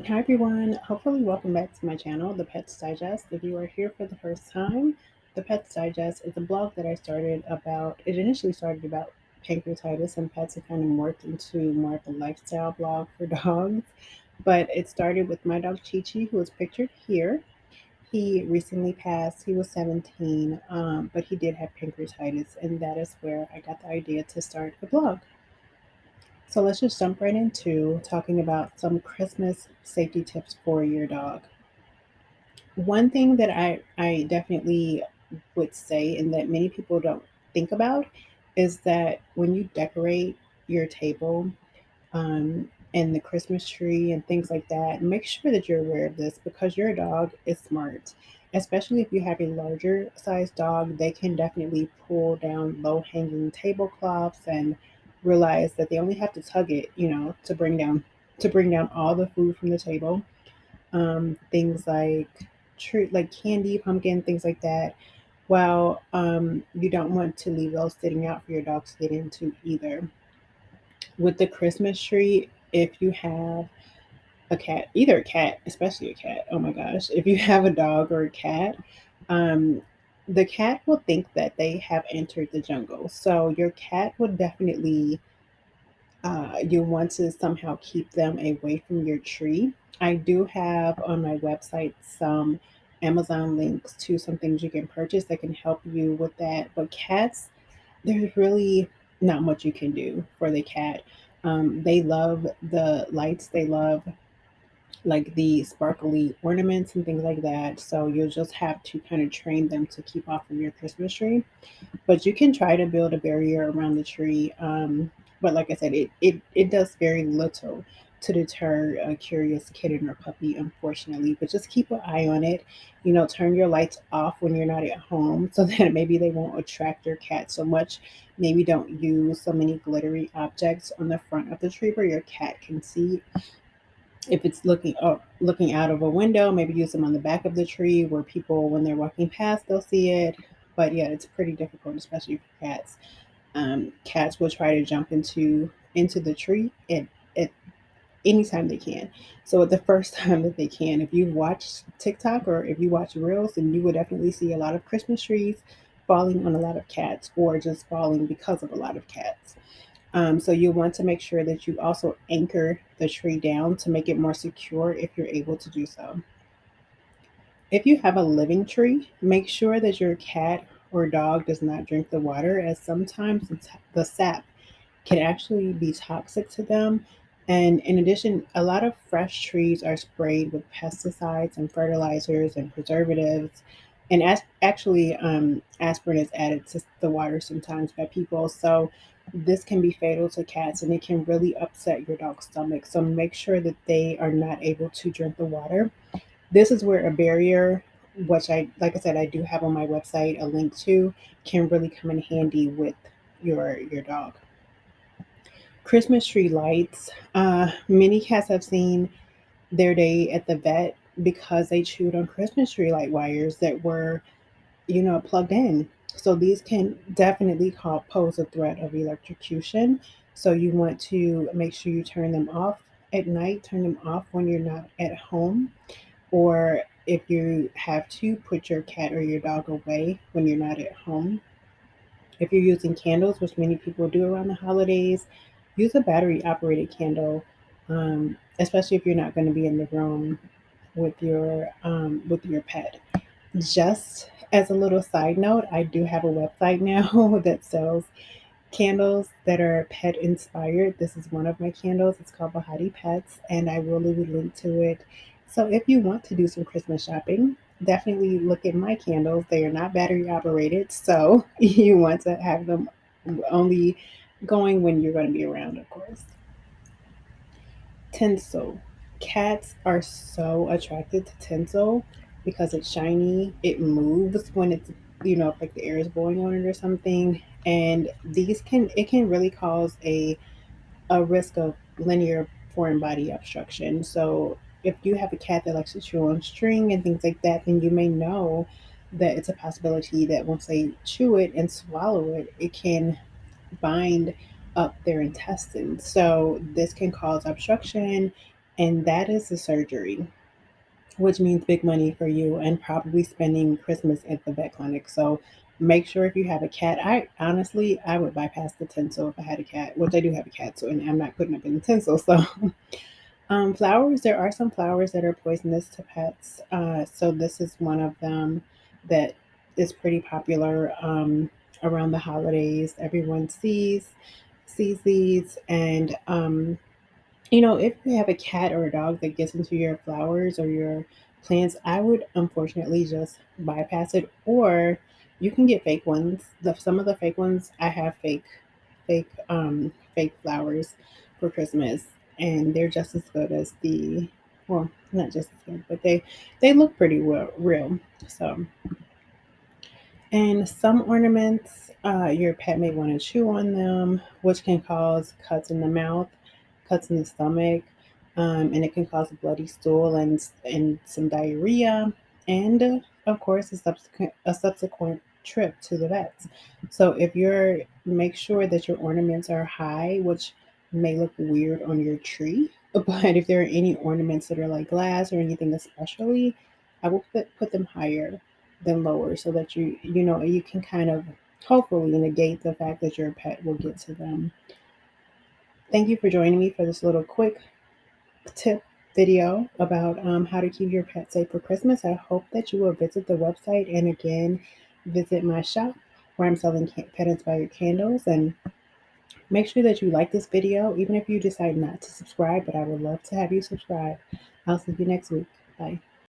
Hi everyone, hopefully welcome back to my channel, The Pets Digest. If you are here for the first time, The Pets Digest is a blog that I started about, it initially started about pancreatitis and pets. It kind of morphed into more of a lifestyle blog for dogs, but it started with my dog Chi Chi, who is pictured here. He recently passed, he was 17, but he did have pancreatitis, and that is where I got the idea to start a blog. So let's just jump right into talking about some Christmas safety tips for your dog. One thing that I definitely would say, and that many people don't think about, is that when you decorate your table and the Christmas tree and things like that, make sure that you're aware of this because your dog is smart. Especially if you have a larger size dog, they can definitely pull down low hanging tablecloths and realize that they only have to tug it, to bring down all the food from the table. Things like treat like candy, pumpkin, things like that. Well, you don't want to leave those sitting out for your dog to get into either. With the Christmas tree, if you have a cat, either a cat, especially a cat, oh my gosh, if you have a dog or a cat, um, the cat will think that they have entered the jungle. So your cat will definitely, you want to somehow keep them away from your tree. I do have on my website some Amazon links to some things you can purchase that can help you with that. But cats, there's really not much you can do for the cat. They love the lights, they love like the sparkly ornaments and things like that. So you'll just have to kind of train them to keep off of your Christmas tree. But you can try to build a barrier around the tree. But like I said, it does very little to deter a curious kitten or puppy, unfortunately. But just keep an eye on it. Turn your lights off when you're not at home so that maybe they won't attract your cat so much. Maybe don't use so many glittery objects on the front of the tree where your cat can see. If it's looking out of a window, maybe use them on the back of the tree where people, when they're walking past, they'll see it. But yeah, it's pretty difficult, especially for cats. Cats will try to jump into the tree at anytime they can. So at the first time that they can, if you watch TikTok or if you watch Reels, then you will definitely see a lot of Christmas trees falling on a lot of cats, or just falling because of a lot of cats. So you want to make sure that you also anchor the tree down to make it more secure if you're able to do so. If you have a living tree, make sure that your cat or dog does not drink the water, as sometimes the sap can actually be toxic to them. And in addition, a lot of fresh trees are sprayed with pesticides and fertilizers and preservatives. And aspirin is added to the water sometimes by people. So this can be fatal to cats and it can really upset your dog's stomach. So make sure that they are not able to drink the water. This is where a barrier, which like I said, I do have on my website a link to, can really come in handy with your dog. Christmas tree lights. Many cats have seen their day at the vet because they chewed on Christmas tree light wires that were, plugged in. So these can definitely pose a threat of electrocution. So you want to make sure you turn them off at night, turn them off when you're not at home, or if you have to, put your cat or your dog away when you're not at home. If you're using candles, which many people do around the holidays, use a battery operated candle, especially if you're not going to be in the room with your pet. Just as a little side note, I do have a website now that sells candles that are pet inspired. This is one of my candles. It's called Bahati Pets, and I will leave a link to it. So if you want to do some Christmas shopping, definitely look at my candles. They are not battery operated, so you want to have them only going when you're going to be around, of course. Tinsel. Cats are so attracted to tinsel because it's shiny. It moves when it's, if like the air is blowing on it or something. And it can really cause a risk of linear foreign body obstruction. So if you have a cat that likes to chew on string and things like that, then you may know that it's a possibility that once they chew it and swallow it, it can bind up their intestines. So this can cause obstruction and that is the surgery, which means big money for you and probably spending Christmas at the vet clinic. So make sure if you have a cat, I honestly, I would bypass the tinsel if I had a cat, which I do have a cat, so and I'm not putting up any tinsel. So flowers, there are some flowers that are poisonous to pets. So this is one of them that is pretty popular around the holidays. Everyone sees these, and if you have a cat or a dog that gets into your flowers or your plants, I would unfortunately just bypass it. Or you can get fake ones. Some of the fake ones, I have fake flowers for Christmas, and they're just as good as well, not just as good, but they look pretty well real. So, and some ornaments, your pet may want to chew on them, which can cause cuts in the mouth, cuts in the stomach, and it can cause a bloody stool and some diarrhea, and of course a subsequent trip to the vets. So if you're make sure that your ornaments are high, which may look weird on your tree, but if there are any ornaments that are like glass or anything especially, I will put them higher than lower so that you can kind of hopefully negate the fact that your pet will get to them. Thank you for joining me for this little quick tip video about how to keep your pet safe for Christmas. I hope that you will visit the website and again visit my shop where I'm selling pet inspired candles, and make sure that you like this video even if you decide not to subscribe, but I would love to have you subscribe. I'll see you next week. Bye.